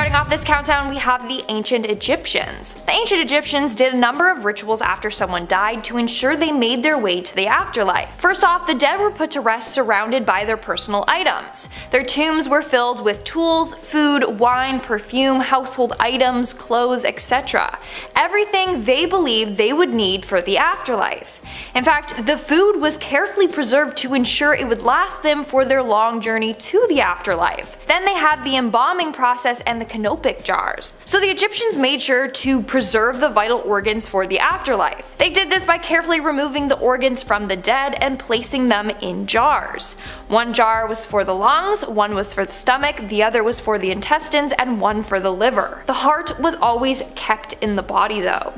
Starting off this countdown, we have the ancient Egyptians. The ancient Egyptians did a number of rituals after someone died to ensure they made their way to the afterlife. First off, the dead were put to rest surrounded by their personal items. Their tombs were filled with tools, food, wine, perfume, household items, clothes, etc. Everything they believed they would need for the afterlife. In fact, the food was carefully preserved to ensure it would last them for their long journey to the afterlife. Then they had the embalming process and the canopic jars. So the Egyptians made sure to preserve the vital organs for the afterlife. They did this by carefully removing the organs from the dead and placing them in jars. One jar was for the lungs, one was for the stomach, the other was for the intestines, and one for the liver. The heart was always kept in the body though.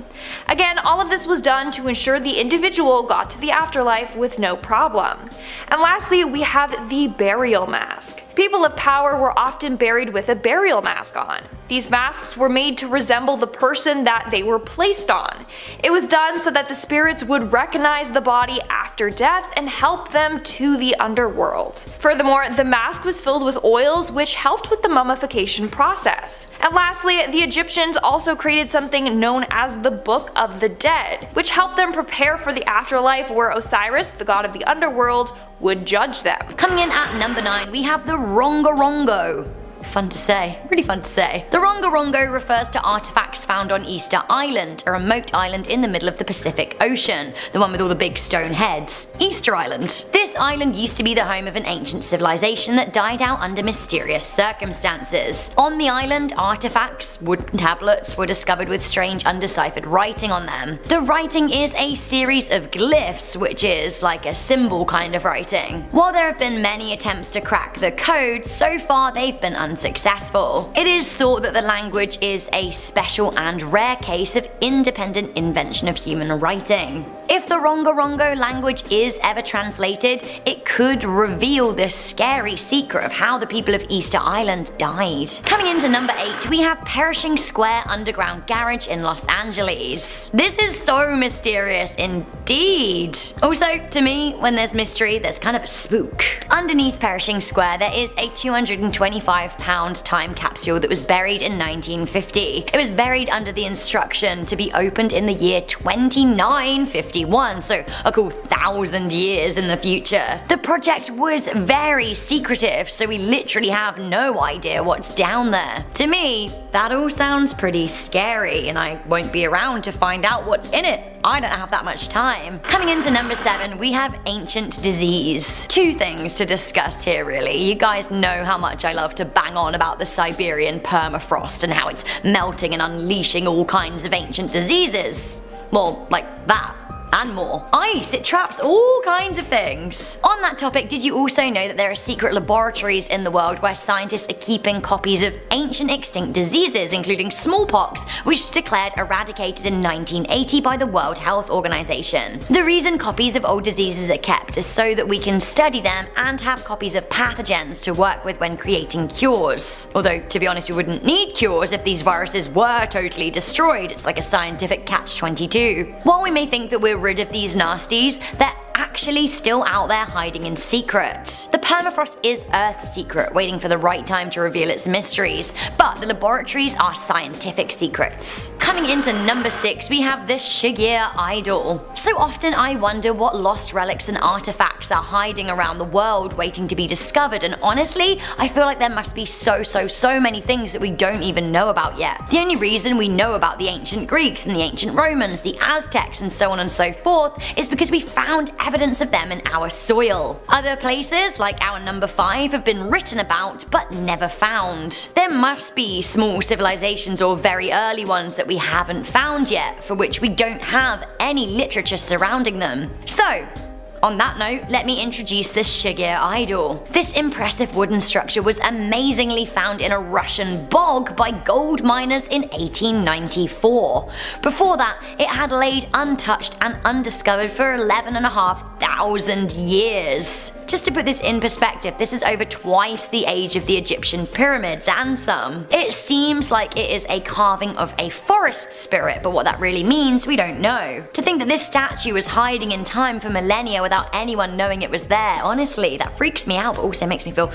Again, all of this was done to ensure the individual got to the afterlife with no problem. And lastly, we have the burial mask. People of power were often buried with a burial mask on. These masks were made to resemble the person that they were placed on. It was done so that the spirits would recognize the body after death and help them to the underworld. Furthermore, the mask was filled with oils which helped with the mummification process. And lastly, the Egyptians also created something known as the Book of the Dead, which helped them prepare for the afterlife where Osiris, the god of the underworld, would judge them. Coming in at number 9, we have the Rongarongo. Fun to say, really fun to say. The Rongarongo refers to artifacts found on Easter Island, a remote island in the middle of the Pacific Ocean, the one with all the big stone heads. Easter Island. This island used to be the home of an ancient civilization that died out under mysterious circumstances. On the island, artifacts, wooden tablets, were discovered with strange undeciphered writing on them. The writing is a series of glyphs, which is like a symbol kind of writing. While there have been many attempts to crack the code, so far they've been unsuccessful. It is thought that the language is a special and rare case of independent invention of human writing. If the Rongarongo language is ever translated, it could reveal the scary secret of how the people of Easter Island died. Coming into number 8, we have Perishing Square Underground Garage in Los Angeles. This is so mysterious indeed. Also, to me, when there's mystery, there's kind of a spook. Underneath Perishing Square, there is a 225-pound time capsule that was buried in 1950. It was buried under the instruction to be opened in the year 2950. So a cool 1,000 years in the future. The project was very secretive, so we literally have no idea what's down there. To me, that all sounds pretty scary, and I won't be around to find out what's in it. I don't have that much time. Coming into number 7, we have ancient disease. Two things to discuss here really. You guys know how much I love to bang on about the Siberian permafrost and how it's melting and unleashing all kinds of ancient diseases. Well, like that. And more. Ice, it traps all kinds of things. On that topic, did you also know that there are secret laboratories in the world where scientists are keeping copies of ancient extinct diseases, including smallpox, which was declared eradicated in 1980 by the World Health Organization. The reason copies of old diseases are kept is so that we can study them and have copies of pathogens to work with when creating cures. Although, to be honest, we wouldn't need cures if these viruses were totally destroyed. It's like a scientific catch-22. While we may think that we're rid of these nasties, they're actually still out there hiding in secret. The permafrost is Earth's secret, waiting for the right time to reveal its mysteries, but the laboratories are scientific secrets. Coming into number 6, we have the shiger idol. So often I wonder what lost relics and artifacts are hiding around the world waiting to be discovered, and honestly, I feel like there must be so many things that we don't even know about yet. The only reason we know about the ancient Greeks and the ancient Romans, the Aztecs, and so on and so forth is because we found evidence of them in our soil. Other places, like our number 5, have been written about but never found. There must be small civilizations or very early ones that we haven't found yet, for which we don't have any literature surrounding them. So, on that note, let me introduce the shiger idol. This impressive wooden structure was amazingly found in a Russian bog by gold miners in 1894. Before that, it had laid untouched and undiscovered for 11,500 years. Just to put this in perspective, this is over twice the age of the Egyptian pyramids and some. It seems like it is a carving of a forest spirit, but what that really means, we don't know. To think that this statue was hiding in time for millennia without anyone knowing it was there, honestly, that freaks me out, but also makes me feel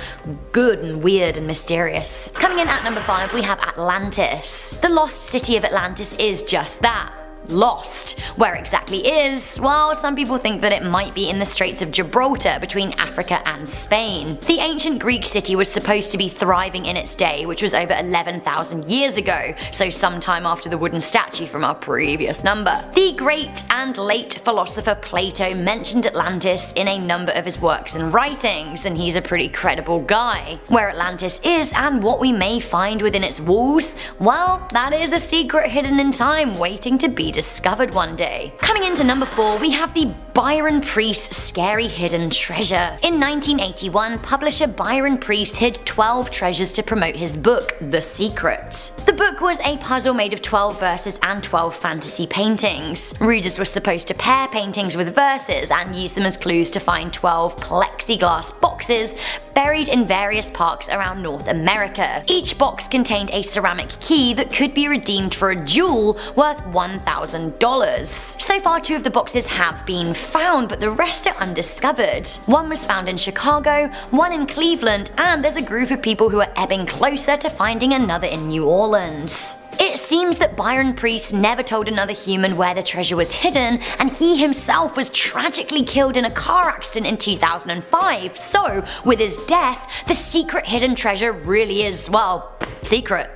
good and weird and mysterious. Coming in at number 5, we have Atlantis. The lost city of Atlantis is just that. Lost. Where exactly is? Well, some people think that it might be in the Straits of Gibraltar between Africa and Spain. The ancient Greek city was supposed to be thriving in its day, which was over 11,000 years ago, so sometime after the wooden statue from our previous number. The great and late philosopher Plato mentioned Atlantis in a number of his works and writings, and he's a pretty credible guy. Where Atlantis is and what we may find within its walls, well, that is a secret hidden in time waiting to be discovered one day. Coming into number 4, we have the Byron Priest Scary Hidden Treasure. In 1981, publisher Byron Priest hid 12 treasures to promote his book, The Secret. The book was a puzzle made of 12 verses and 12 fantasy paintings. Readers were supposed to pair paintings with verses and use them as clues to find 12 plexiglass boxes buried in various parks around North America. Each box contained a ceramic key that could be redeemed for a jewel worth $1,000. So far, 2 of the boxes have been found, but the rest are undiscovered. One was found in Chicago, one in Cleveland, and there's a group of people who are ebbing closer to finding another in New Orleans. It seems that Byron Priest never told another human where the treasure was hidden, and he himself was tragically killed in a car accident in 2005, so with his death, the secret hidden treasure really is, well, secret.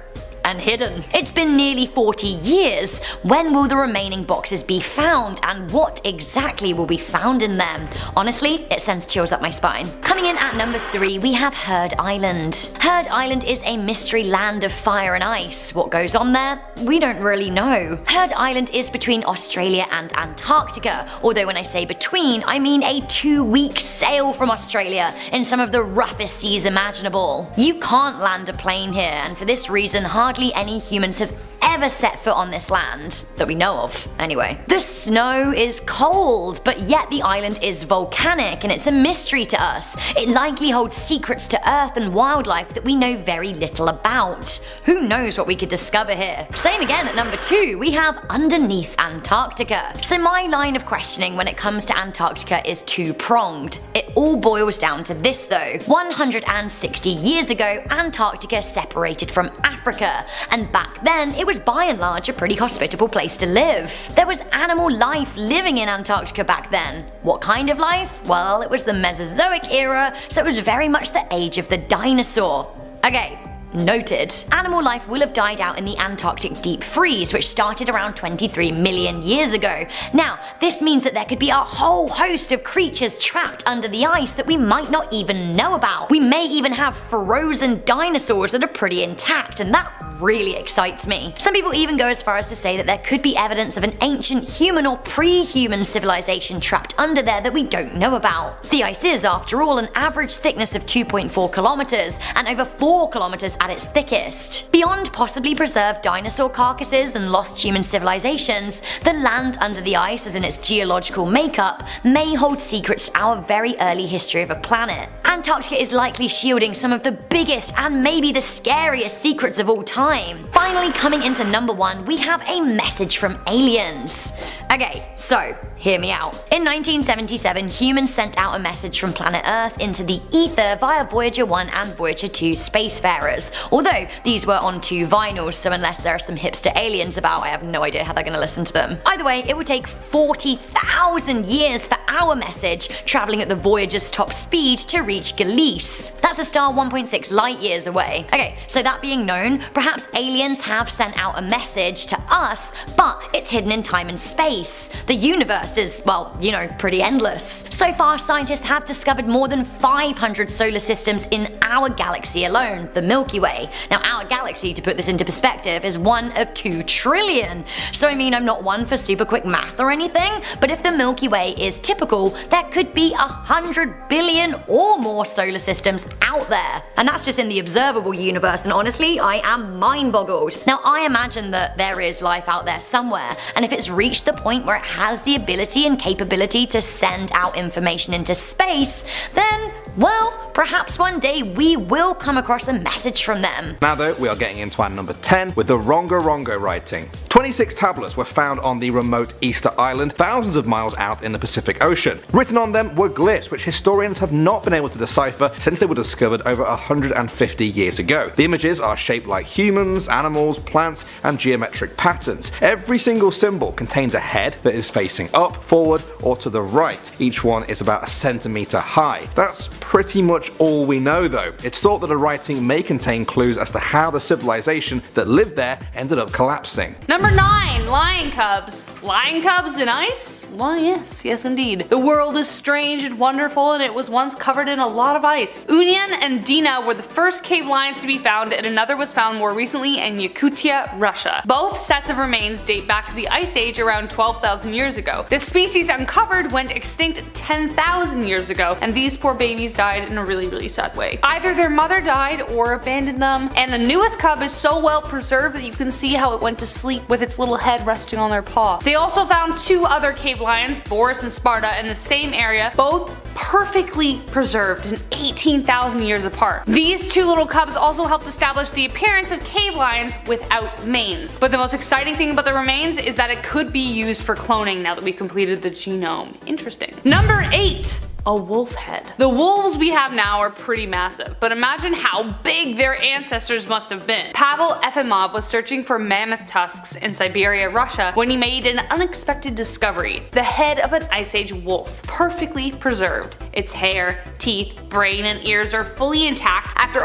And hidden. It's been nearly 40 years. When will the remaining boxes be found, and what exactly will be found in them? Honestly, it sends chills up my spine. Coming in at number 3, we have Heard Island. Heard Island is a mystery land of fire and ice. What goes on there? We don't really know. Heard Island is between Australia and Antarctica, although when I say between, I mean a 2-week sail from Australia in some of the roughest seas imaginable. You can't land a plane here, and for this reason, hardly any humans have ever set foot on this land, that we know of, anyway. The snow is cold, but yet the island is volcanic, and it's a mystery to us. It likely holds secrets to Earth and wildlife that we know very little about. Who knows what we could discover here? Same again at number 2, we have Underneath Antarctica. So my line of questioning when it comes to Antarctica is two-pronged. It all boils down to this though. 160 years ago, Antarctica separated from Africa, and back then it was by and large a pretty hospitable place to live. There was animal life living in Antarctica back then. What kind of life? Well, it was the Mesozoic era, so it was very much the age of the dinosaur. Okay. Noted. Animal life will have died out in the Antarctic deep freeze, which started around 23 million years ago. Now, this means that there could be a whole host of creatures trapped under the ice that we might not even know about. We may even have frozen dinosaurs that are pretty intact, and that really excites me. Some people even go as far as to say that there could be evidence of an ancient human or pre-human civilization trapped under there that we don't know about. The ice is, after all, an average thickness of 2.4 kilometers and over 4 kilometers at its thickest. Beyond possibly preserved dinosaur carcasses and lost human civilizations, the land under the ice as in its geological makeup may hold secrets to our very early history of a planet. Antarctica is likely shielding some of the biggest and maybe the scariest secrets of all time. Finally, coming into number 1, we have a message from aliens. Okay, so hear me out. In 1977, humans sent out a message from planet Earth into the ether via Voyager 1 and Voyager 2 spacefarers, although these were on 2 vinyls, so unless there are some hipster aliens about, I have no idea how they're going to listen to them. Either way, it would take 40,000 years for our message, travelling at the Voyager's top speed, to reach Glitz. That's a star 1.6 light years away. Okay, so that being known, perhaps aliens have sent out a message to us, but it's hidden in time and space. The universe is, well, you know, pretty endless. So far, scientists have discovered more than 500 solar systems in our galaxy alone, the Milky Milky Way. Now our galaxy, to put this into perspective, is one of 2 trillion. So I mean, I'm not one for super quick math or anything, but if the Milky Way is typical, there could be 100 billion or more solar systems out there. And that's just in the observable universe, and honestly, I am mind-boggled. Now I imagine that there is life out there somewhere, and if it's reached the point where it has the ability and capability to send out information into space, then, well, perhaps one day we will come across a message from them. Now though, we are getting into our number 10 with the Rongarongo writing. 26 tablets were found on the remote Easter Island, thousands of miles out in the Pacific Ocean. Written on them were glyphs, which historians have not been able to decipher since they were discovered over 150 years ago. The images are shaped like humans, animals, plants, and geometric patterns. Every single symbol contains a head that is facing up, forward, or to the right. Each one is about a centimeter high. That's pretty much all we know though. It's thought that the writing may contain clues as to how the civilization that lived there ended up collapsing. Number 9. Lion cubs. Lion cubs in ice? Well, yes indeed. The world is strange and wonderful, and it was once covered in a lot of ice. Union and Dina were the first cave lions to be found, and another was found more recently in Yakutia, Russia. Both sets of remains date back to the Ice Age around 12,000 years ago. The species uncovered went extinct 10,000 years ago, and these poor babies died in a really sad way. Either their mother died or abandoned them, and the newest cub is so well preserved that you can see how it went to sleep with its little head resting on their paw. They also found 2 other cave lions, Boris and Sparta, in the same area, both perfectly preserved and 18,000 years apart. These 2 little cubs also helped establish the appearance of cave lions without manes. But the most exciting thing about the remains is that it could be used for cloning now that we've completed the genome. Interesting. Number 8. A wolf head. The wolves we have now are pretty massive, but imagine how big their ancestors must have been. Pavel Efimov was searching for mammoth tusks in Siberia, Russia, when he made an unexpected discovery: the head of an Ice Age wolf, perfectly preserved. Its hair, teeth, brain, and ears are fully intact after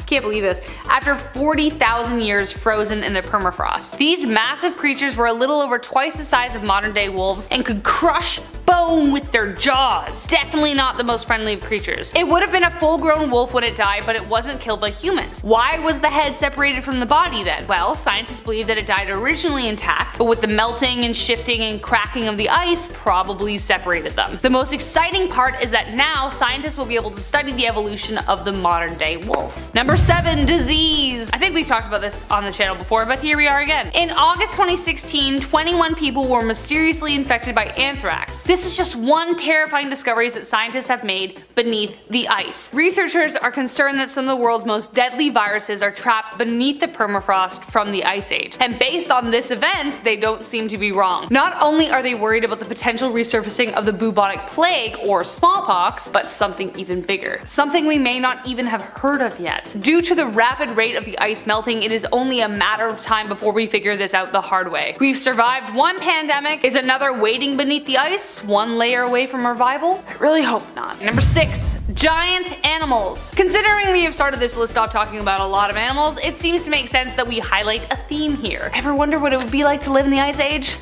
can't believe this, after 40,000 years frozen in the permafrost. These massive creatures were a little over twice the size of modern day wolves and could crush bone with their jaws. Definitely not the most friendly of creatures. It would have been a full-grown wolf when it died, but it wasn't killed by humans. Why was the head separated from the body then? Well, scientists believe that it died originally intact, but with the melting and shifting and cracking of the ice probably separated them. The most exciting part is that now scientists will be able to study the evolution of the modern day wolf. Number 7. Disease. I think we've talked about this on the channel before, but here we are again. In August 2016, 21 people were mysteriously infected by anthrax. This is just one terrifying discovery that scientists have made beneath the ice. Researchers are concerned that some of the world's most deadly viruses are trapped beneath the permafrost from the Ice Age. And based on this event, they don't seem to be wrong. Not only are they worried about the potential resurfacing of the bubonic plague or smallpox, but something even bigger. Something we may not even have heard of yet. Due to the rapid rate of the ice melting, it is only a matter of time before we figure this out the hard way. We've survived one pandemic. Is another waiting beneath the ice? One layer away from revival? I really hope not. Number 6. Giant animals. Considering we have started this list off talking about a lot of animals, it seems to make sense that we highlight a theme here. Ever wonder what it would be like to live in the Ice Age?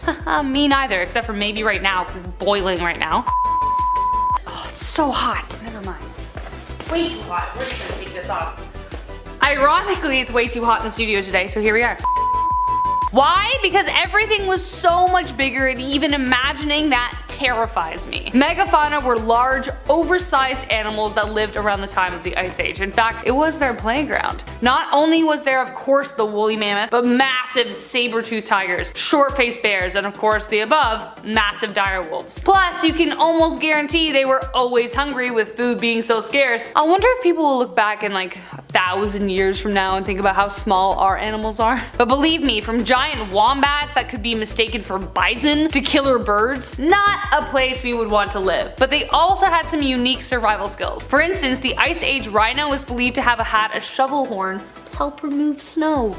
Me neither, except for maybe right now, because it's boiling right now. Oh, it's so hot. Never mind. Way too hot. We're just gonna take this off. Ironically, it's way too hot in the studio today, so here we are. Why? Because everything was so much bigger, and even imagining that terrifies me. Megafauna were large, oversized animals that lived around the time of the Ice Age. In fact, it was their playground. Not only was there of course the woolly mammoth, but massive saber-toothed tigers, short-faced bears, and of course the above, massive dire wolves. Plus, you can almost guarantee they were always hungry with food being so scarce. I wonder if people will look back in like 1,000 years from now and think about how small our animals are. But believe me, from giant wombats that could be mistaken for bison to killer birds, not a place we would want to live. But they also had some unique survival skills. For instance, the Ice Age rhino was believed to have had a shovel horn to help remove snow.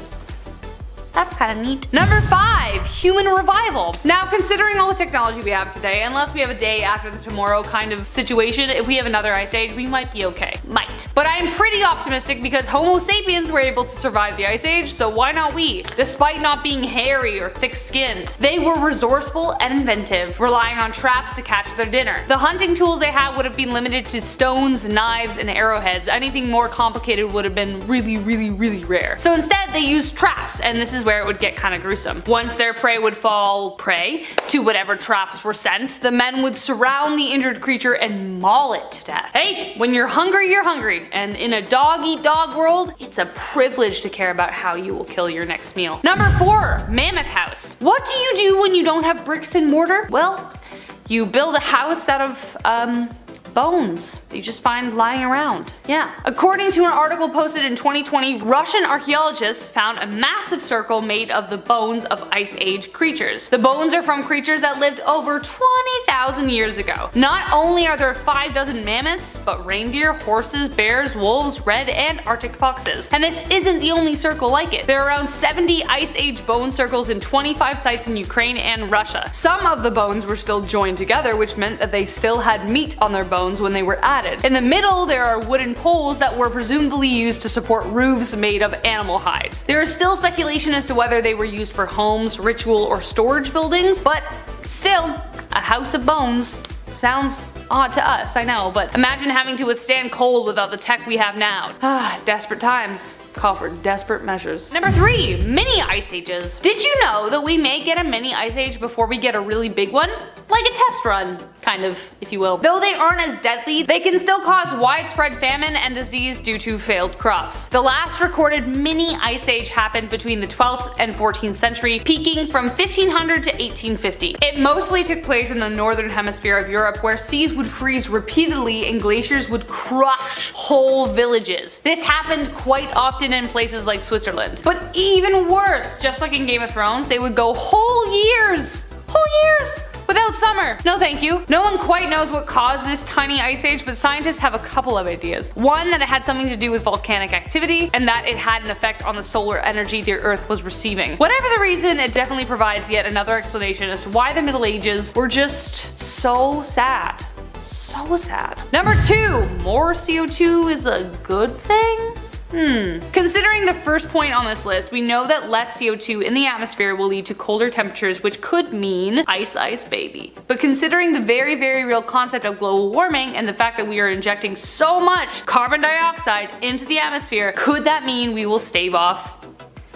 That's kind of neat. Number 5, human revival. Now, considering all the technology we have today, unless we have a day after the tomorrow kind of situation, if we have another ice age, we might be okay. Might. But I am pretty optimistic because Homo sapiens were able to survive the ice age, so why not we? Despite not being hairy or thick-skinned, they were resourceful and inventive, relying on traps to catch their dinner. The hunting tools they had would have been limited to stones, knives, and arrowheads. Anything more complicated would have been really rare. So instead, they used traps, and this is where it would get kind of gruesome. Once their prey would fall prey to whatever traps were sent, the men would surround the injured creature and maul it to death. Hey, when you're hungry, and in a dog-eat-dog world, it's a privilege to care about how you will kill your next meal. Number 4, Mammoth House. What do you do when you don't have bricks and mortar? Well, you build a house out of, bones that you just find lying around. Yeah. According to an article posted in 2020, Russian archaeologists found a massive circle made of the bones of Ice Age creatures. The bones are from creatures that lived over 20,000 years ago. Not only are there 50 mammoths, but reindeer, horses, bears, wolves, red and Arctic foxes. And this isn't the only circle like it. There are around 70 Ice Age bone circles in 25 sites in Ukraine and Russia. Some of the bones were still joined together, which meant that they still had meat on their bones when they were added. In the middle, there are wooden poles that were presumably used to support roofs made of animal hides. There is still speculation as to whether they were used for homes, ritual, or storage buildings, but still, a house of bones sounds odd to us, I know, but imagine having to withstand cold without the tech we have now. Desperate times call for desperate measures. Number 3, mini ice ages. Did you know that we may get a mini ice age before we get a really big one? Like a test run, kind of, if you will. Though they aren't as deadly, they can still cause widespread famine and disease due to failed crops. The last recorded mini ice age happened between the 12th and 14th century, peaking from 1500 to 1850. It mostly took place in the northern hemisphere of Europe, where seas would freeze repeatedly and glaciers would crush whole villages. This happened quite often in places like Switzerland. But even worse, just like in Game of Thrones, they would go whole years without summer. No thank you. No one quite knows what caused this tiny ice age, but scientists have a couple of ideas. One, that it had something to do with volcanic activity, and that it had an effect on the solar energy the Earth was receiving. Whatever the reason, it definitely provides yet another explanation as to why the Middle Ages were just so sad. So sad. Number 2, more CO2 is a good thing? Considering the first point on this list, we know that less CO2 in the atmosphere will lead to colder temperatures, which could mean ice baby. But considering the very real concept of global warming and the fact that we are injecting so much carbon dioxide into the atmosphere, could that mean we will stave off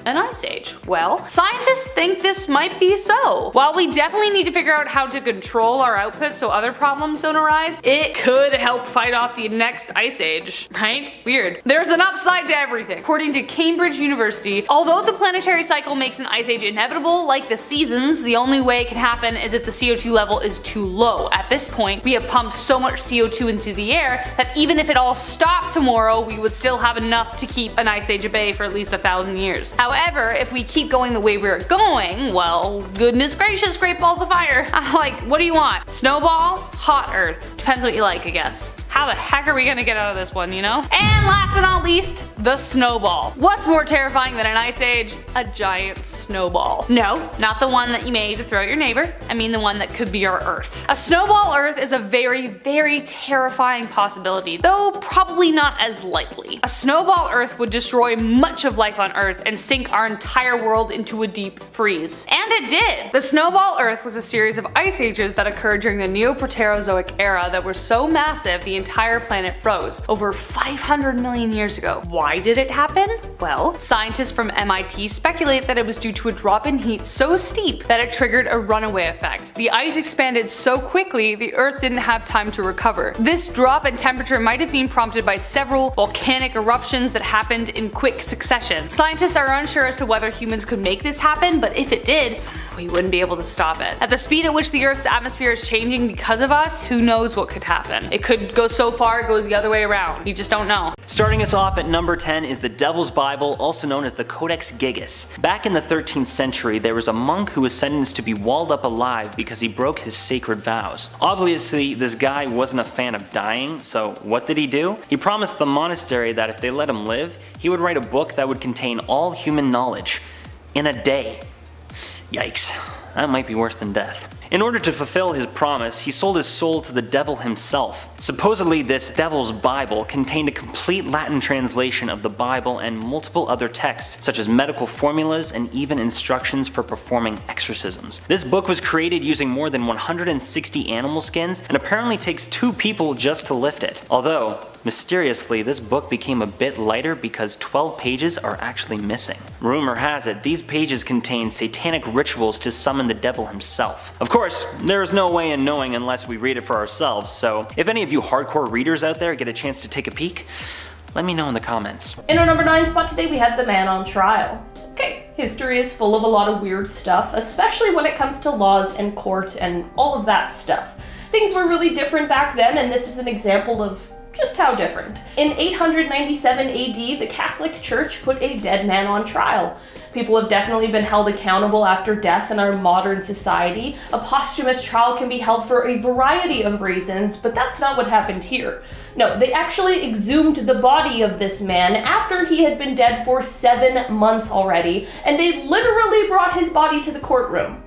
an ice age? Well, scientists think this might be so. While we definitely need to figure out how to control our output so other problems don't arise, it could help fight off the next ice age, right? Weird. There's an upside to everything. According to Cambridge University, although the planetary cycle makes an ice age inevitable, like the seasons, the only way it can happen is if the CO2 level is too low. At this point, we have pumped so much CO2 into the air that even if it all stopped tomorrow, we would still have enough to keep an ice age at bay for at least 1,000 years. However, if we keep going the way we're going, well, goodness gracious, great balls of fire. Like, what do you want? Snowball? Hot Earth? Depends what you like, I guess. How the heck are we gonna get out of this one, you know? And last but not least, the snowball. What's more terrifying than an ice age? A giant snowball. No, not the one that you made to throw at your neighbor. I mean the one that could be our Earth. A snowball Earth is a very terrifying possibility, though probably not as likely. A snowball Earth would destroy much of life on Earth and sink our entire world into a deep freeze. And it did! The snowball Earth was a series of ice ages that occurred during the Neoproterozoic era that were so massive the entire planet froze over 500 million years ago. Why did it happen? Well, scientists from MIT speculate that it was due to a drop in heat so steep that it triggered a runaway effect. The ice expanded so quickly the Earth didn't have time to recover. This drop in temperature might have been prompted by several volcanic eruptions that happened in quick succession. Scientists are unsure as to whether humans could make this happen, but if it did, we wouldn't be able to stop it. At the speed at which the Earth's atmosphere is changing because of us, who knows what could happen. It could go so far it goes the other way around. You just don't know. Starting us off at number 10 is the Devil's Bible, also known as the Codex Gigas. Back in the 13th century, there was a monk who was sentenced to be walled up alive because he broke his sacred vows. Obviously, this guy wasn't a fan of dying, so what did he do? He promised the monastery that if they let him live, he would write a book that would contain all human knowledge. in a day. Yikes, that might be worse than death. In order to fulfill his promise, he sold his soul to the devil himself. Supposedly, this devil's Bible contained a complete Latin translation of the Bible and multiple other texts, such as medical formulas and even instructions for performing exorcisms. This book was created using more than 160 animal skins and apparently takes 2 people just to lift it. Although, mysteriously, this book became a bit lighter because 12 pages are actually missing. Rumor has it, these pages contain satanic rituals to summon the devil himself. Of course, there is no way in knowing unless we read it for ourselves, so if any of you hardcore readers out there get a chance to take a peek, let me know in the comments. In our number 9 spot today, we have the man on trial. Okay, history is full of a lot of weird stuff, especially when it comes to laws and court and all of that stuff. Things were really different back then, and this is an example of just how different. In 897 AD, the Catholic Church put a dead man on trial. People have definitely been held accountable after death in our modern society. A posthumous trial can be held for a variety of reasons, but that's not what happened here. No, they actually exhumed the body of this man after he had been dead for 7 months already, and they literally brought his body to the courtroom.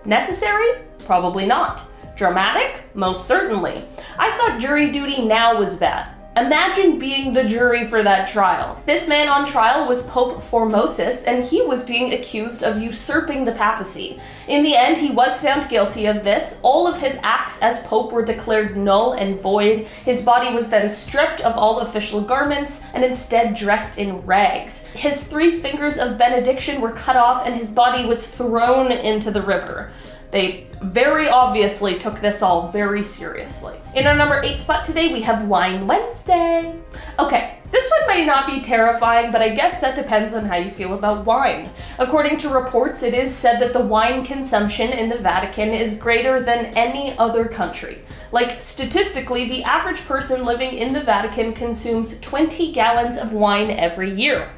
Necessary? Probably not. Dramatic? Most certainly. I thought jury duty now was bad. Imagine being the jury for that trial. This man on trial was Pope Formosus, and he was being accused of usurping the papacy. In the end, he was found guilty of this. All of his acts as Pope were declared null and void. His body was then stripped of all official garments and instead dressed in rags. His 3 fingers of benediction were cut off and his body was thrown into the river. They very obviously took this all very seriously. In our number 8 spot today, we have Wine Wednesday. Okay, this one might not be terrifying, but I guess that depends on how you feel about wine. According to reports, it is said that the wine consumption in the Vatican is greater than any other country. Like, statistically, the average person living in the Vatican consumes 20 gallons of wine every year.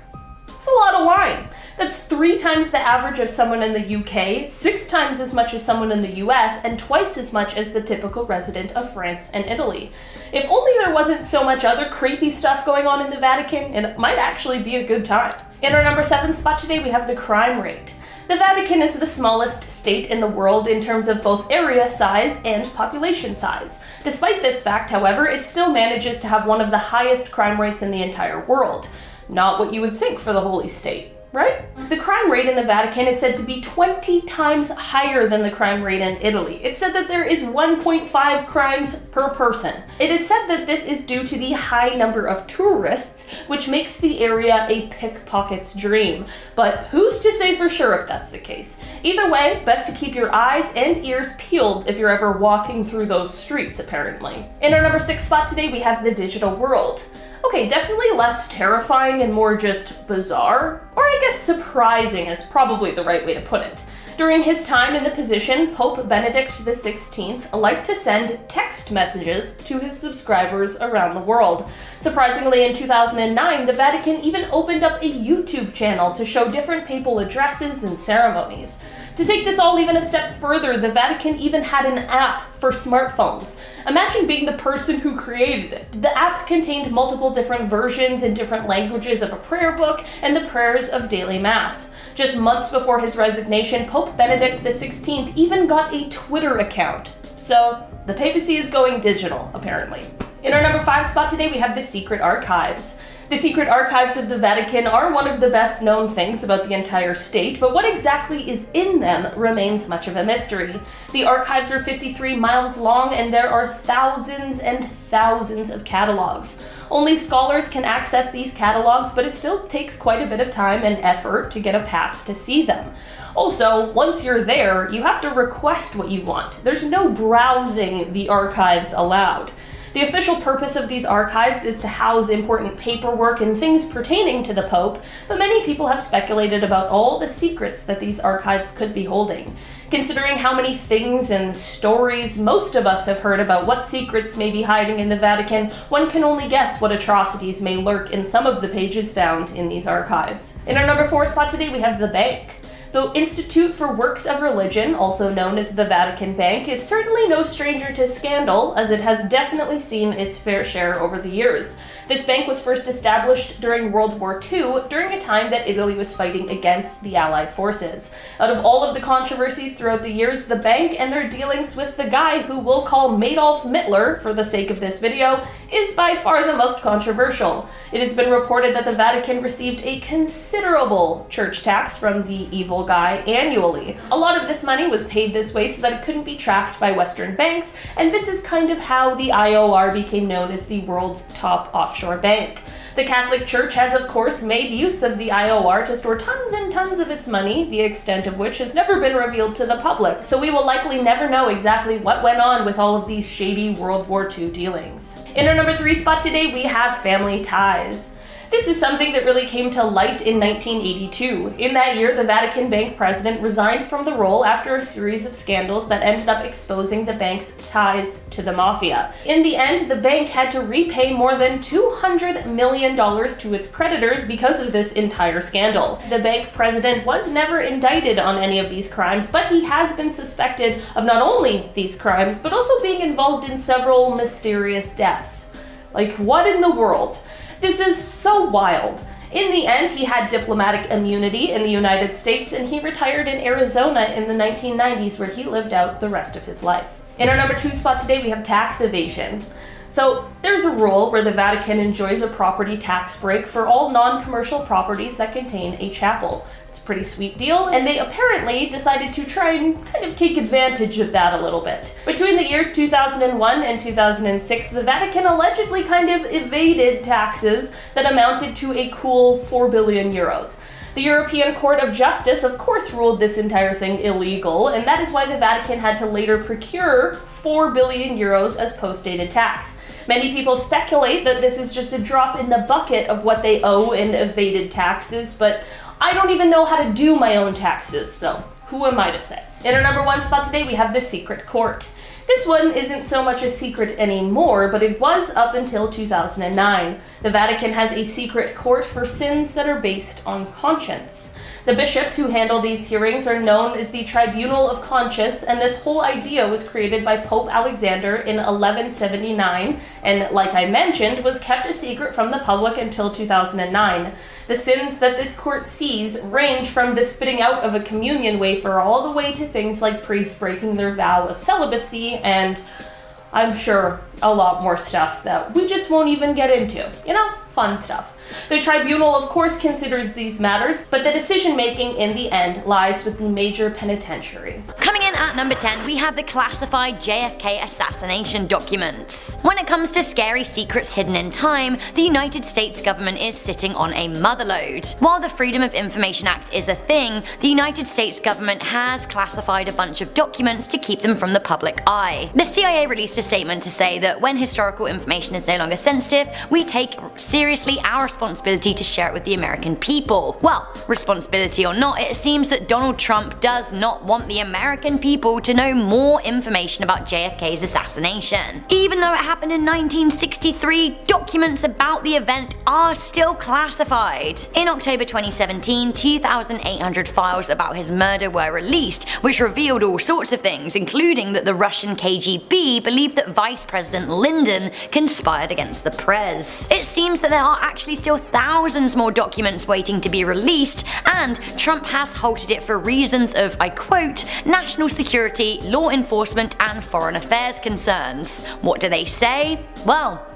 It's a lot of wine. That's 3 times the average of someone in the UK, 6 times as much as someone in the US, and twice as much as the typical resident of France and Italy. If only there wasn't so much other creepy stuff going on in the Vatican, it might actually be a good time. In our number 7 spot today, we have the crime rate. The Vatican is the smallest state in the world in terms of both area size and population size. Despite this fact, however, it still manages to have one of the highest crime rates in the entire world. Not what you would think for the Holy State, right? The crime rate in the Vatican is said to be 20 times higher than the crime rate in Italy. It's said that there is 1.5 crimes per person. It is said that this is due to the high number of tourists, which makes the area a pickpocket's dream. But who's to say for sure if that's the case? Either way, best to keep your eyes and ears peeled if you're ever walking through those streets, apparently. In our number 6 spot today, we have the digital world. Okay, definitely less terrifying and more just bizarre, or I guess surprising is probably the right way to put it. During his time in the position, Pope Benedict XVI liked to send text messages to his subscribers around the world. Surprisingly, in 2009, the Vatican even opened up a YouTube channel to show different papal addresses and ceremonies. To take this all even a step further, the Vatican even had an app for smartphones. Imagine being the person who created it. The app contained multiple different versions in different languages of a prayer book and the prayers of daily mass. Just months before his resignation, Pope Benedict XVI even got a Twitter account. So, the papacy is going digital, apparently. In our number 5 spot today, we have the secret archives. The secret archives of the Vatican are one of the best known things about the entire state, but what exactly is in them remains much of a mystery. The archives are 53 miles long and there are thousands and thousands of catalogs. Only scholars can access these catalogs, but it still takes quite a bit of time and effort to get a pass to see them. Also, once you're there, you have to request what you want. There's no browsing the archives allowed. The official purpose of these archives is to house important paperwork and things pertaining to the Pope, but many people have speculated about all the secrets that these archives could be holding. Considering how many things and stories most of us have heard about what secrets may be hiding in the Vatican, one can only guess what atrocities may lurk in some of the pages found in these archives. In our number 4 spot today, we have the bank. The Institute for Works of Religion, also known as the Vatican Bank, is certainly no stranger to scandal, as it has definitely seen its fair share over the years. This bank was first established during World War II, during a time that Italy was fighting against the Allied forces. Out of all of the controversies throughout the years, the bank and their dealings with the guy who we'll call Adolf Hitler for the sake of this video is by far the most controversial. It has been reported that the Vatican received a considerable church tax from the evil guy annually. A lot of this money was paid this way so that it couldn't be tracked by Western banks, and this is kind of how the IOR became known as the world's top offshore bank. The Catholic Church has of course made use of the IOR to store tons and tons of its money, the extent of which has never been revealed to the public, so we will likely never know exactly what went on with all of these shady World War II dealings. In our number 3 spot today, we have family ties. This is something that really came to light in 1982. In that year, the Vatican Bank president resigned from the role after a series of scandals that ended up exposing the bank's ties to the mafia. In the end, the bank had to repay more than $200 million to its creditors because of this entire scandal. The bank president was never indicted on any of these crimes, but he has been suspected of not only these crimes, but also being involved in several mysterious deaths. Like, what in the world? This is so wild. In the end, he had diplomatic immunity in the United States, and he retired in Arizona in the 1990s, where he lived out the rest of his life. In our number 2 spot today, we have tax evasion. So there's a rule where the Vatican enjoys a property tax break for all non-commercial properties that contain a chapel. It's a pretty sweet deal, and they apparently decided to try and kind of take advantage of that a little bit. Between the years 2001 and 2006, the Vatican allegedly kind of evaded taxes that amounted to a cool 4 billion euros. The European Court of Justice, of course, ruled this entire thing illegal, and that is why the Vatican had to later procure 4 billion euros as post-dated tax. Many people speculate that this is just a drop in the bucket of what they owe in evaded taxes, but I don't even know how to do my own taxes, so who am I to say? In our number 1 spot today, we have the Secret Court. This one isn't so much a secret anymore, but it was up until 2009. The Vatican has a secret court for sins that are based on conscience. The bishops who handle these hearings are known as the Tribunal of Conscience, and this whole idea was created by Pope Alexander in 1179, and like I mentioned, was kept a secret from the public until 2009. The sins that this court sees range from the spitting out of a communion wafer all the way to things like priests breaking their vow of celibacy, and I'm sure a lot more stuff that we just won't even get into. You know, fun stuff. The tribunal, of course, considers these matters, but the decision-making in the end lies with the major penitentiary. Coming in at number 10, we have the classified JFK Assassination Documents. When it comes to scary secrets hidden in time, the United States government is sitting on a motherlode. While the Freedom of Information Act is a thing, the United States government has classified a bunch of documents to keep them from the public eye. The CIA released a statement to say that when historical information is no longer sensitive, we take seriously our responsibility to share it with the American people. Well, responsibility or not, it seems that Donald Trump does not want the American people to know more information about JFK's assassination. Even though it happened in 1963, documents about the event are still classified. In October 2017, 2,800 files about his murder were released, which revealed all sorts of things, including that the Russian KGB believed that Vice President Lyndon conspired against the Prez. It seems that there are actually still thousands more documents waiting to be released, and Trump has halted it for reasons of, I quote, national security, law enforcement, and foreign affairs concerns. What do they say? Well,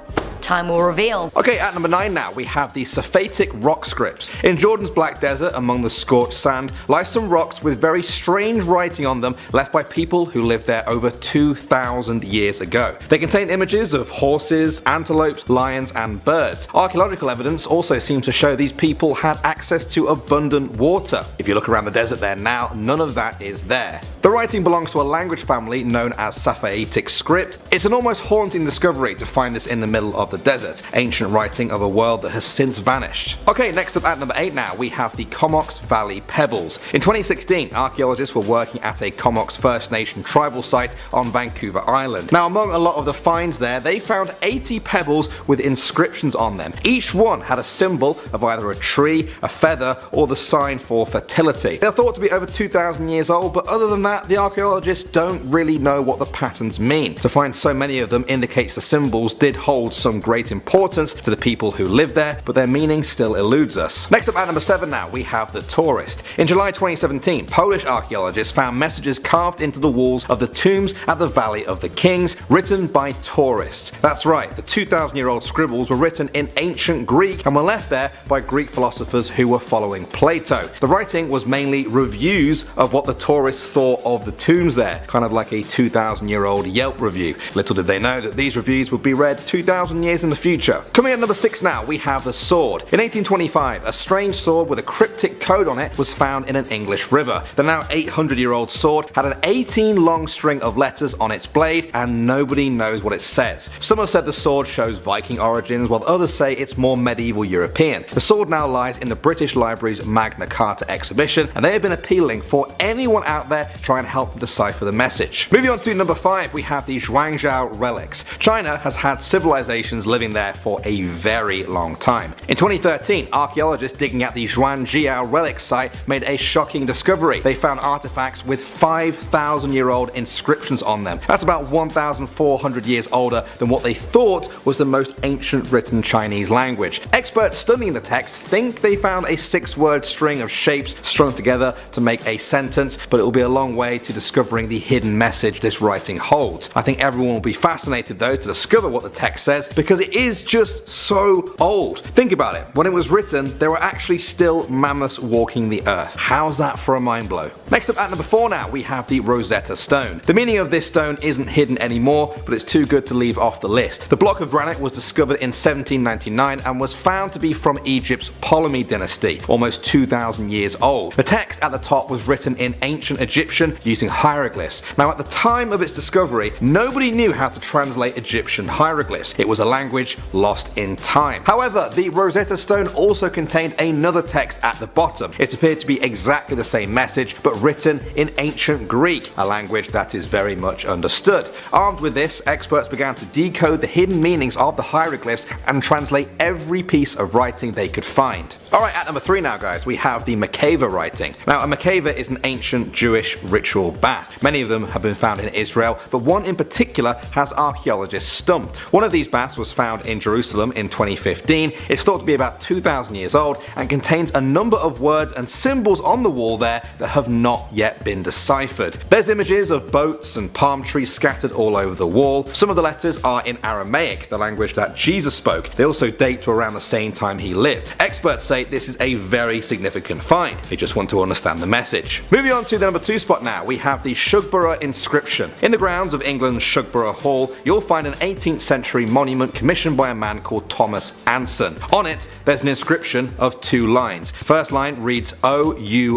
time will reveal. Okay, at number 9 now, we have the Saphatic rock scripts. In Jordan's Black Desert, among the scorched sand, lie some rocks with very strange writing on them left by people who lived there over 2,000 years ago. They contain images of horses, antelopes, lions, and birds. Archaeological evidence also seems to show these people had access to abundant water. If you look around the desert there now, none of that is there. The writing belongs to a language family known as Saphatic script. It's an almost haunting discovery to find this in the middle of the the desert, ancient writing of a world that has since vanished. Okay, next up at number 8 now, we have the Comox Valley Pebbles. In 2016, archaeologists were working at a Comox First Nation tribal site on Vancouver Island. Now, among a lot of the finds there, they found 80 pebbles with inscriptions on them. Each one had a symbol of either a tree, a feather, or the sign for fertility. They're thought to be over 2,000 years old, but other than that, the archaeologists don't really know what the patterns mean. To find so many of them indicates the symbols did hold some great importance to the people who lived there, but their meaning still eludes us. Next up at number 7 now, we have the tourist. In July 2017, Polish archaeologists found messages carved into the walls of the tombs at the Valley of the Kings, written by tourists. That's right, the 2,000-year-old scribbles were written in ancient Greek and were left there by Greek philosophers who were following Plato. The writing was mainly reviews of what the tourists thought of the tombs there, kind of like a 2,000-year-old Yelp review. Little did they know that these reviews would be read 2,000 years in the future. Coming at number 6 now, we have the sword. In 1825, a strange sword with a cryptic code on it was found in an English river. The now 800-year-old sword had an 18-long string of letters on its blade, and nobody knows what it says. Some have said the sword shows Viking origins, while others say it's more medieval European. The sword now lies in the British Library's Magna Carta exhibition, and they have been appealing for anyone out there to try and help them decipher the message. Moving on to number 5, we have the Zhuangzhou relics. China has had civilizations living there for a very long time. In 2013, archaeologists digging at the Zhuangzhou relic site made a shocking discovery. They found artifacts with 5,000-year-old inscriptions on them. That's about 1,400 years older than what they thought was the most ancient written Chinese language. Experts studying the text think they found a 6-word string of shapes strung together to make a sentence, but it will be a long way to discovering the hidden message this writing holds. I think everyone will be fascinated though to discover what the text says, because it is just so old. Think about it, when it was written there were actually still mammoths walking the earth. How's that for a mind blow? Next up at number 4 now, we have the Rosetta Stone. The meaning of this stone isn't hidden anymore, but it's too good to leave off the list. The block of granite was discovered in 1799 and was found to be from Egypt's Ptolemy dynasty, almost 2,000 years old. The text at the top was written in ancient Egyptian using hieroglyphs. Now at the time of its discovery, nobody knew how to translate Egyptian hieroglyphs. It was a language lost in time. However, the Rosetta Stone also contained another text at the bottom. It appeared to be exactly the same message, but written in ancient Greek, a language that is very much understood. Armed with this, experts began to decode the hidden meanings of the hieroglyphs and translate every piece of writing they could find. Alright, at number 3 now guys, we have the Makeva writing. Now a Makeva is an ancient Jewish ritual bath. Many of them have been found in Israel, but one in particular has archaeologists stumped. One of these baths was found in Jerusalem in 2015. It's thought to be about 2,000 years old and contains a number of words and symbols on the wall there that have not yet been deciphered. There's images of boats and palm trees scattered all over the wall. Some of the letters are in Aramaic, the language that Jesus spoke. They also date to around the same time he lived. Experts say this is a very significant find. They just want to understand the message. Moving on to the number 2 spot now, we have the Shugborough inscription. In the grounds of England's Shugborough Hall, you'll find an 18th century monument commissioned by a man called Thomas Anson. On it, there's an inscription of 2 lines. First line reads O-U-O-S-V-A-V-V,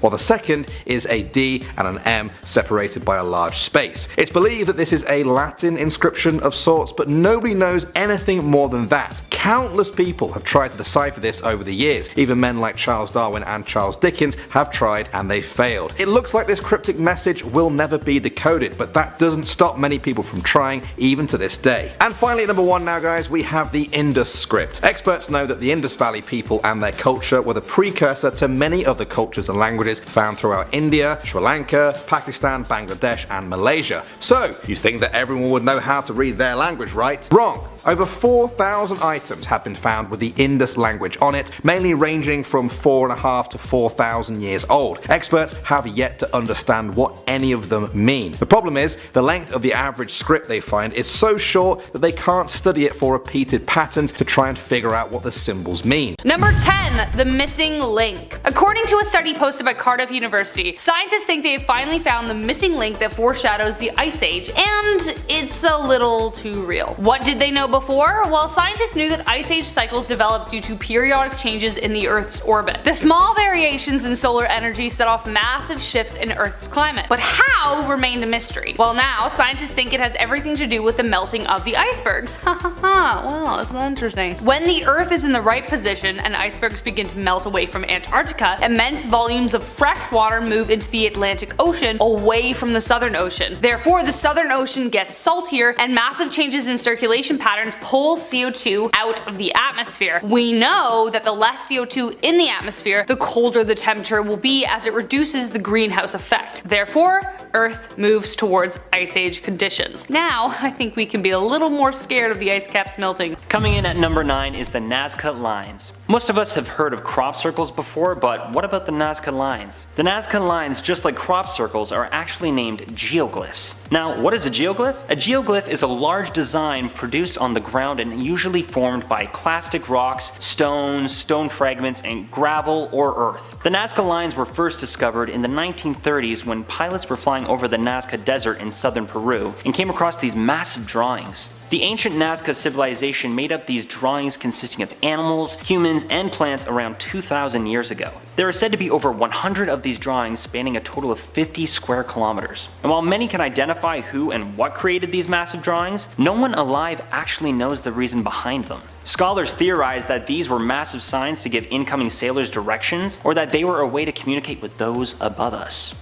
while the second is a D and an M separated by a large space. It's believed that this is a Latin inscription of sorts, but nobody knows anything more than that. Countless people have tried to decipher this over the years. Even men like Charles Darwin and Charles Dickens have tried and they failed. It looks like this cryptic message will never be decoded, but that doesn't stop many people from trying even to this day. And finally, number 1 now guys, we have the Indus script. Experts know that the Indus Valley people and their culture were the precursor to many of the cultures and languages found throughout India, Sri Lanka, Pakistan, Bangladesh and Malaysia. So, you think that everyone would know how to read their language, right? Wrong! Over 4,000 items have been found with the Indus language on it, mainly ranging from 4,500 to 4,000 years old. Experts have yet to understand what any of them mean. The problem is, the length of the average script they find is so short that they can't study it for repeated patterns to try and figure out what the symbols mean. Number 10. The missing link. According to a study posted by Cardiff University, scientists think they have finally found the missing link that foreshadows the Ice Age, and it's a little too real. What did they know before? Well, scientists knew that Ice Age cycles developed due to periodic changes in the Earth's orbit. The small variations in solar energy set off massive shifts in Earth's climate. But how? how remained a mystery. Well, now scientists think it has everything to do with the melting of the icebergs. Ha ha ha, well, isn't that interesting? When the Earth is in the right position and icebergs begin to melt away from Antarctica, immense volumes of fresh water move into the Atlantic Ocean away from the Southern Ocean. Therefore, the Southern Ocean gets saltier and massive changes in circulation patterns pull CO2 out of the atmosphere. We know that the less CO2 in the atmosphere, the colder the temperature will be as it reduces the greenhouse effect. Therefore, Earth moves towards Ice Age conditions. Now, I think we can be a little more scared of the ice caps melting. Coming in at number 9 is the Nazca Lines. Most of us have heard of crop circles before, but what about the Nazca Lines? The Nazca Lines, just like crop circles, are actually named geoglyphs. Now, what is a geoglyph? A geoglyph is a large design produced on the ground and usually formed by clastic rocks, stones, stone fragments, and gravel or earth. The Nazca Lines were first discovered in the 1930s when pilots were flying over the Nazca Desert in southern Peru and came across these massive drawings. The ancient Nazca civilization made up these drawings consisting of animals, humans, and plants around 2,000 years ago. There are said to be over 100 of these drawings spanning a total of 50 square kilometers. And while many can identify who and what created these massive drawings, no one alive actually knows the reason behind them. Scholars theorize that these were massive signs to give incoming sailors directions, or that they were a way to communicate with those above us.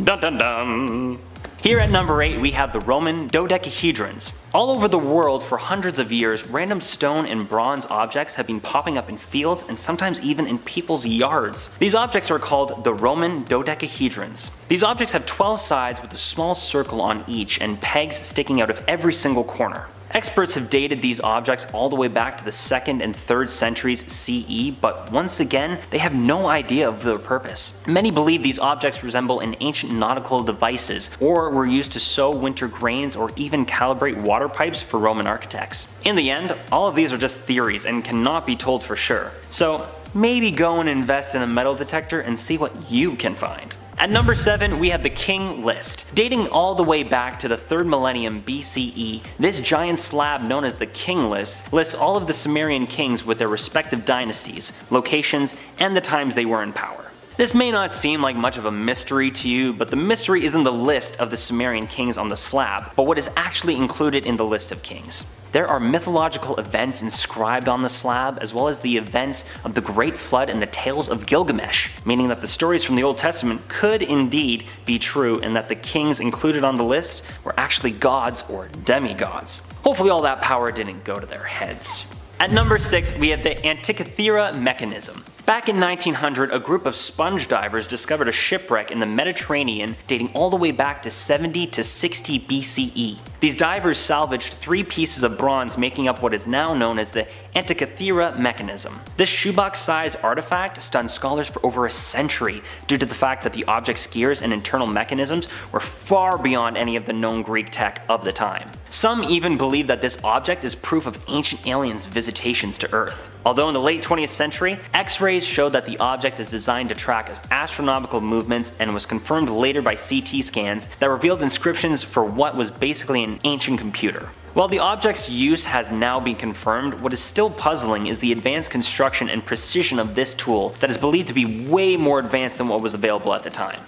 Dun dun dun! Here at number 8 we have the Roman dodecahedrons. All over the world for hundreds of years, random stone and bronze objects have been popping up in fields and sometimes even in people's yards. These objects are called the Roman dodecahedrons. These objects have 12 sides with a small circle on each and pegs sticking out of every single corner. Experts have dated these objects all the way back to the 2nd and 3rd centuries CE, but once again, they have no idea of their purpose. Many believe these objects resemble an ancient nautical devices, or were used to sow winter grains or even calibrate water pipes for Roman architects. In the end, all of these are just theories and cannot be told for sure. So maybe go and invest in a metal detector and see what you can find. At number 7 we have the King List. Dating all the way back to the 3rd millennium BCE, this giant slab known as the King List lists all of the Sumerian kings with their respective dynasties, locations, and the times they were in power. This may not seem like much of a mystery to you, but the mystery isn't the list of the Sumerian kings on the slab, but what is actually included in the list of kings. There are mythological events inscribed on the slab, as well as the events of the Great Flood and the tales of Gilgamesh, meaning that the stories from the Old Testament could indeed be true and that the kings included on the list were actually gods or demigods. Hopefully all that power didn't go to their heads. At number 6 we have the Antikythera mechanism. Back in 1900, a group of sponge divers discovered a shipwreck in the Mediterranean dating all the way back to 70 to 60 BCE. These divers salvaged 3 pieces of bronze making up what is now known as the Antikythera mechanism. This shoebox-sized artifact stunned scholars for over a century due to the fact that the object's gears and internal mechanisms were far beyond any of the known Greek tech of the time. Some even believe that this object is proof of ancient aliens' visitations to Earth. Although in the late 20th century, X-rays showed that the object is designed to track astronomical movements and was confirmed later by CT scans that revealed inscriptions for what was basically an ancient computer. While the object's use has now been confirmed, what is still puzzling is the advanced construction and precision of this tool that is believed to be way more advanced than what was available at the time.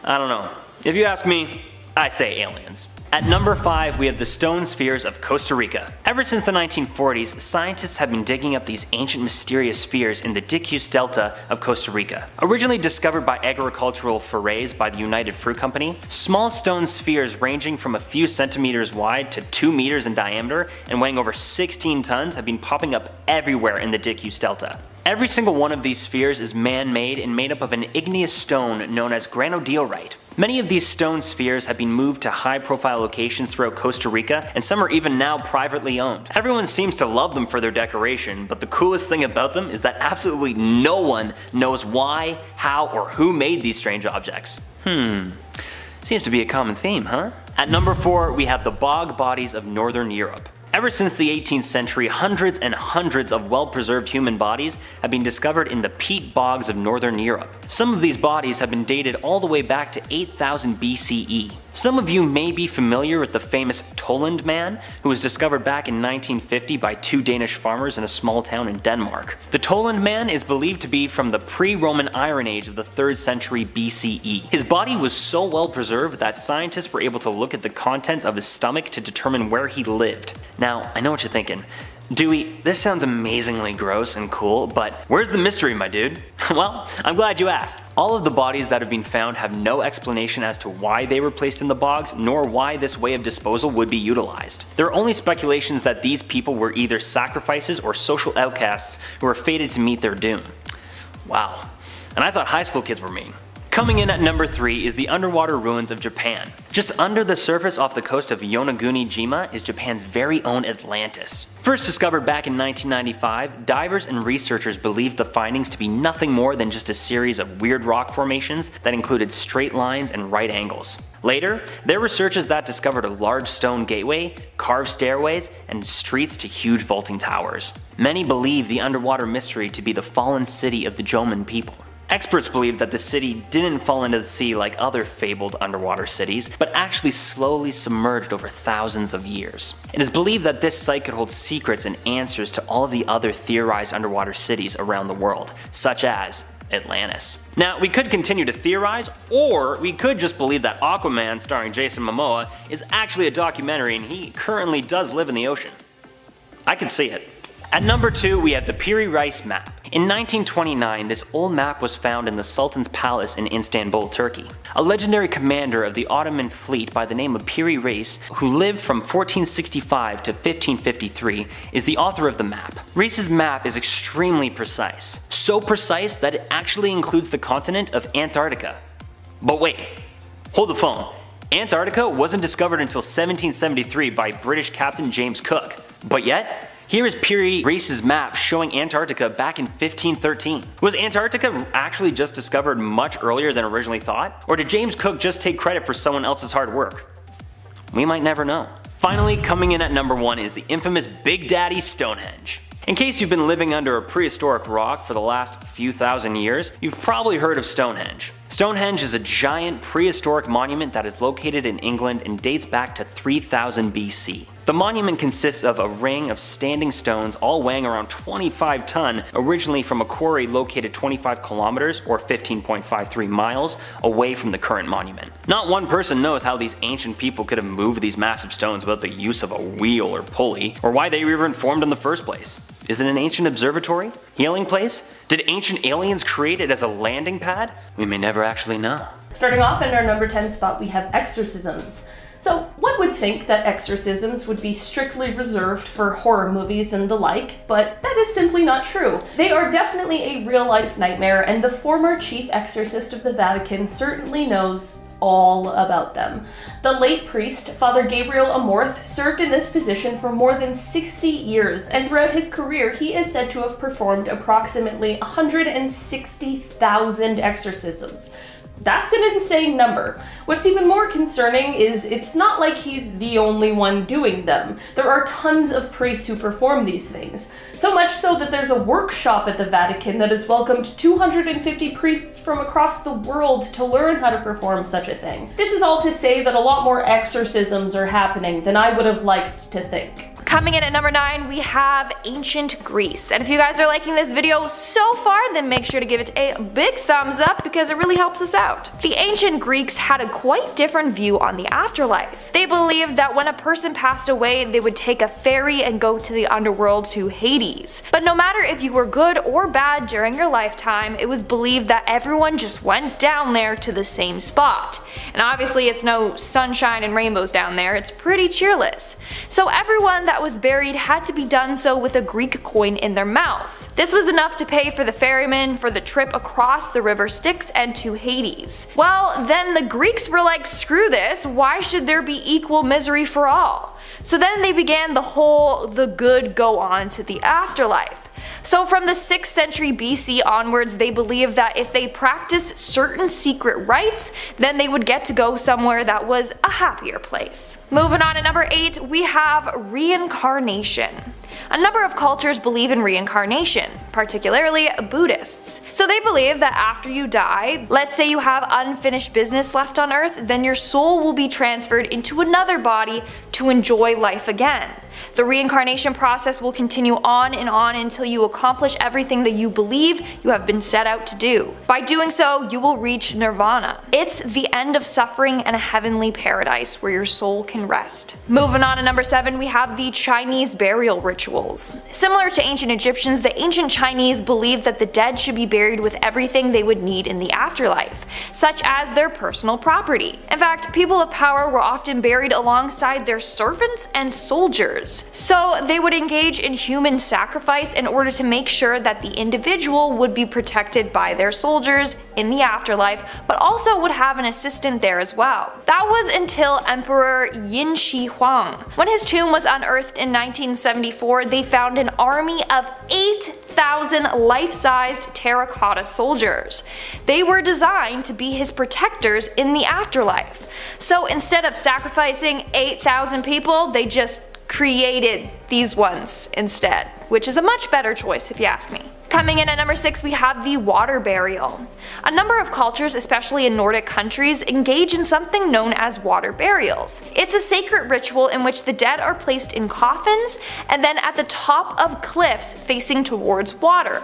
I don't know. If you ask me, I say aliens. At number 5 we have the stone spheres of Costa Rica. Ever since the 1940s, scientists have been digging up these ancient mysterious spheres in the Diques Delta of Costa Rica. Originally discovered by agricultural forays by the United Fruit Company, small stone spheres ranging from a few centimeters wide to 2 meters in diameter and weighing over 16 tons have been popping up everywhere in the Diques Delta. Every single one of these spheres is man-made and made up of an igneous stone known as granodiorite. Many of these stone spheres have been moved to high-profile locations throughout Costa Rica, and some are even now privately owned. Everyone seems to love them for their decoration, but the coolest thing about them is that absolutely no one knows why, how, or who made these strange objects. Seems to be a common theme, huh? At number 4 we have the bog bodies of Northern Europe. Ever since the 18th century, hundreds and hundreds of well-preserved human bodies have been discovered in the peat bogs of Northern Europe. Some of these bodies have been dated all the way back to 8000 BCE. Some of you may be familiar with the famous Toland man, who was discovered back in 1950 by 2 Danish farmers in a small town in Denmark. The Toland man is believed to be from the pre-Roman Iron Age of the 3rd century BCE. His body was so well preserved that scientists were able to look at the contents of his stomach to determine where he lived. Now, I know what you're thinking. Dewey, this sounds amazingly gross and cool, but where's the mystery, my dude? Well, I'm glad you asked. All of the bodies that have been found have no explanation as to why they were placed in the bogs, nor why this way of disposal would be utilized. There are only speculations that these people were either sacrifices or social outcasts who were fated to meet their doom. Wow. And I thought high school kids were mean. Coming in at number 3 is the underwater ruins of Japan. Just under the surface off the coast of Yonaguni-jima is Japan's very own Atlantis. First discovered back in 1995, divers and researchers believed the findings to be nothing more than just a series of weird rock formations that included straight lines and right angles. Later, there were researchers that discovered a large stone gateway, carved stairways, and streets to huge vaulting towers. Many believe the underwater mystery to be the fallen city of the Jomon people. Experts believe that the city didn't fall into the sea like other fabled underwater cities, but actually slowly submerged over thousands of years. It is believed that this site could hold secrets and answers to all of the other theorized underwater cities around the world, such as Atlantis. Now, we could continue to theorize, or we could just believe that Aquaman starring Jason Momoa is actually a documentary and he currently does live in the ocean. I could see it. At number 2, we have the Piri Reis map. In 1929, this old map was found in the Sultan's palace in Istanbul, Turkey. A legendary commander of the Ottoman fleet by the name of Piri Reis, who lived from 1465 to 1553, is the author of the map. Reis's map is extremely precise. So precise that it actually includes the continent of Antarctica. But wait, hold the phone. Antarctica wasn't discovered until 1773 by British Captain James Cook. But yet, here is Piri Reis's map showing Antarctica back in 1513. Was Antarctica actually just discovered much earlier than originally thought? Or did James Cook just take credit for someone else's hard work? We might never know. Finally, coming in at number 1 is the infamous Big Daddy Stonehenge. In case you've been living under a prehistoric rock for the last few thousand years, you've probably heard of Stonehenge. Stonehenge is a giant prehistoric monument that is located in England and dates back to 3000 BC. The monument consists of a ring of standing stones all weighing around 25 ton, originally from a quarry located 25 kilometers or 15.53 miles away from the current monument. Not one person knows how these ancient people could have moved these massive stones without the use of a wheel or pulley, or why they were even formed in the first place. Is it an ancient observatory? Healing place? Did ancient aliens create it as a landing pad? We may never actually know. Starting off in our number 10 spot, we have exorcisms. So one would think that exorcisms would be strictly reserved for horror movies and the like, but that is simply not true. They are definitely a real-life nightmare, and the former chief exorcist of the Vatican certainly knows all about them. The late priest, Father Gabriel Amorth, served in this position for more than 60 years, and throughout his career he is said to have performed approximately 160,000 exorcisms. That's an insane number. What's even more concerning is it's not like he's the only one doing them. There are tons of priests who perform these things. So much so that there's a workshop at the Vatican that has welcomed 250 priests from across the world to learn how to perform such a thing. This is all to say that a lot more exorcisms are happening than I would have liked to think. Coming in at number 9, we have ancient Greece. And if you guys are liking this video so far, then make sure to give it a big thumbs up because it really helps us out. The ancient Greeks had a quite different view on the afterlife. They believed that when a person passed away, they would take a ferry and go to the underworld to Hades. But no matter if you were good or bad during your lifetime, it was believed that everyone just went down there to the same spot. And obviously it's no sunshine and rainbows down there, it's pretty cheerless. So everyone that was buried had to be done so with a Greek coin in their mouth. This was enough to pay for the ferryman for the trip across the river Styx and to Hades. Well, then the Greeks were like, screw this, why should there be equal misery for all? So then they began the good go on to the afterlife. So from the 6th century BC onwards, they believed that if they practiced certain secret rites, then they would get to go somewhere that was a happier place. Moving on to number 8, we have reincarnation. A number of cultures believe in reincarnation, particularly Buddhists. So they believe that after you die, let's say you have unfinished business left on Earth, then your soul will be transferred into another body to enjoy life again. The reincarnation process will continue on and on until you accomplish everything that you believe you have been set out to do. By doing so, you will reach nirvana. It's the end of suffering and a heavenly paradise where your soul can rest. Moving on to number 7, we have the Chinese burial rituals. Similar to ancient Egyptians, the ancient Chinese believed that the dead should be buried with everything they would need in the afterlife, such as their personal property. In fact, people of power were often buried alongside their servants and soldiers. So they would engage in human sacrifice in order to make sure that the individual would be protected by their soldiers in the afterlife, but also would have an assistant there as well. That was until Emperor Yin Shi Huang. When his tomb was unearthed in 1974, they found an army of 8,000 life-sized terracotta soldiers. They were designed to be his protectors in the afterlife. So instead of sacrificing 8,000 people, they just created these ones instead, which is a much better choice if you ask me. Coming in at number 6, we have the water burial. A number of cultures, especially in Nordic countries, engage in something known as water burials. It's a sacred ritual in which the dead are placed in coffins and then at the top of cliffs facing towards water.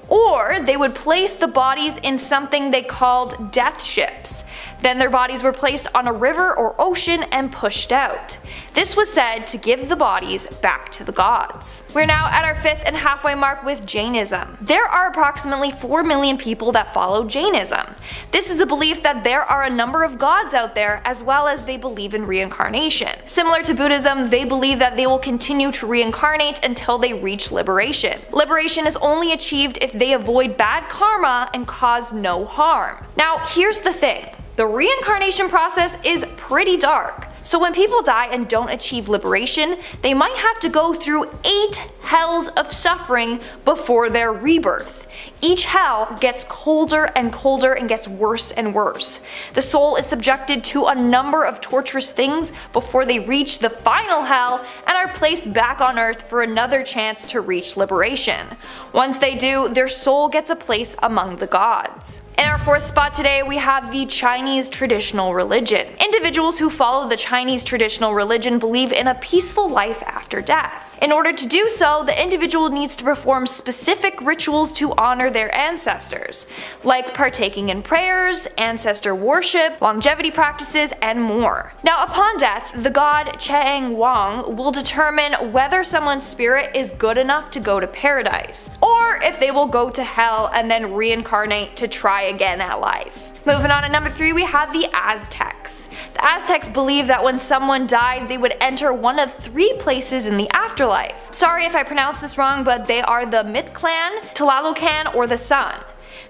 Or they would place the bodies in something they called death ships. Then their bodies were placed on a river or ocean and pushed out. This was said to give the bodies back to the gods. We're now at our 5th and halfway mark with Jainism. There are approximately 4 million people that follow Jainism. This is the belief that there are a number of gods out there, as well as they believe in reincarnation. Similar to Buddhism, they believe that they will continue to reincarnate until they reach liberation. Liberation is only achieved if they avoid bad karma and cause no harm. Now, here's the thing. The reincarnation process is pretty dark. So when people die and don't achieve liberation, they might have to go through 8 hells of suffering before their rebirth. Each hell gets colder and colder and gets worse and worse. The soul is subjected to a number of torturous things before they reach the final hell and are placed back on Earth for another chance to reach liberation. Once they do, their soul gets a place among the gods. In our 4th spot today, we have the Chinese traditional religion. Individuals who follow the Chinese traditional religion believe in a peaceful life after death. In order to do so, the individual needs to perform specific rituals to honor their ancestors, like partaking in prayers, ancestor worship, longevity practices, and more. Now, upon death, the god Cheng Wang will determine whether someone's spirit is good enough to go to paradise, or if they will go to hell and then reincarnate to try again at life. Moving on to number 3, we have the Aztecs. The Aztecs believed that when someone died, they would enter one of 3 places in the afterlife. Sorry if I pronounced this wrong, but they are the Mictlan, Tlalocan, or the Sun.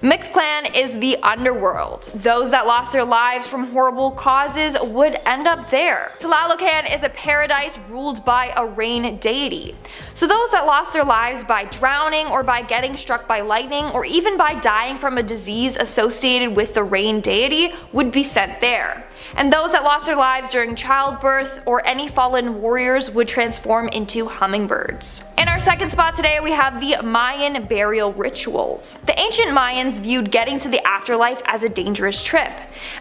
Mictlan is the underworld. Those that lost their lives from horrible causes would end up there. Tlalocan is a paradise ruled by a rain deity. So those that lost their lives by drowning or by getting struck by lightning or even by dying from a disease associated with the rain deity would be sent there. And those that lost their lives during childbirth or any fallen warriors would transform into hummingbirds. In our 2nd spot today, we have the Mayan burial rituals. The ancient Mayans viewed getting to the afterlife as a dangerous trip.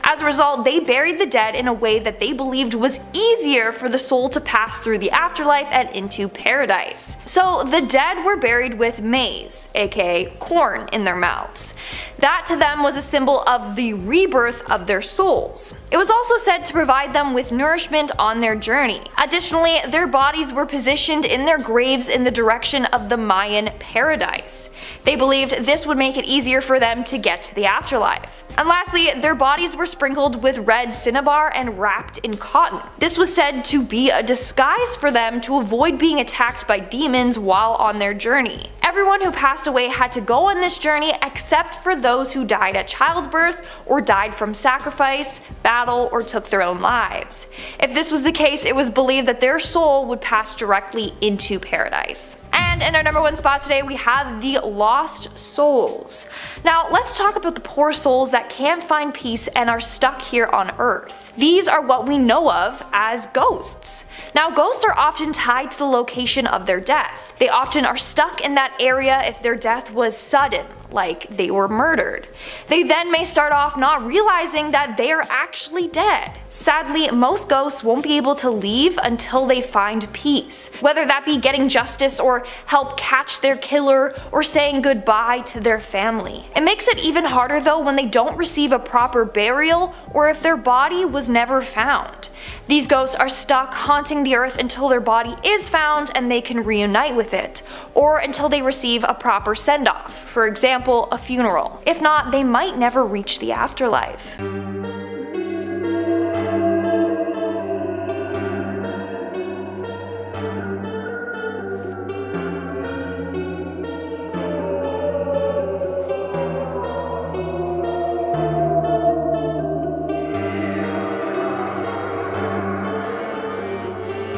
As a result, they buried the dead in a way that they believed was easier for the soul to pass through the afterlife and into paradise. So the dead were buried with maize, aka corn, in their mouths. That to them was a symbol of the rebirth of their souls. It was also said to provide them with nourishment on their journey. Additionally, their bodies were positioned in their graves in the direction of the Mayan paradise. They believed this would make it easier for them to get to the afterlife. And lastly, their bodies were sprinkled with red cinnabar and wrapped in cotton. This was said to be a disguise for them to avoid being attacked by demons while on their journey. Everyone who passed away had to go on this journey except for those who died at childbirth or died from sacrifice, battle, or took their own lives. If this was the case, it was believed that their soul would pass directly into paradise. And And in our number 1 spot today, we have the lost souls. Now, let's talk about the poor souls that can't find peace and are stuck here on Earth. These are what we know of as ghosts. Now, ghosts are often tied to the location of their death. They often are stuck in that area if their death was sudden, like they were murdered. They then may start off not realizing that they are actually dead. Sadly, most ghosts won't be able to leave until they find peace, whether that be getting justice or help catch their killer or saying goodbye to their family. It makes it even harder though when they don't receive a proper burial or if their body was never found. These ghosts are stuck haunting the earth until their body is found and they can reunite with it, or until they receive a proper send-off, for example, a funeral. If not, they might never reach the afterlife.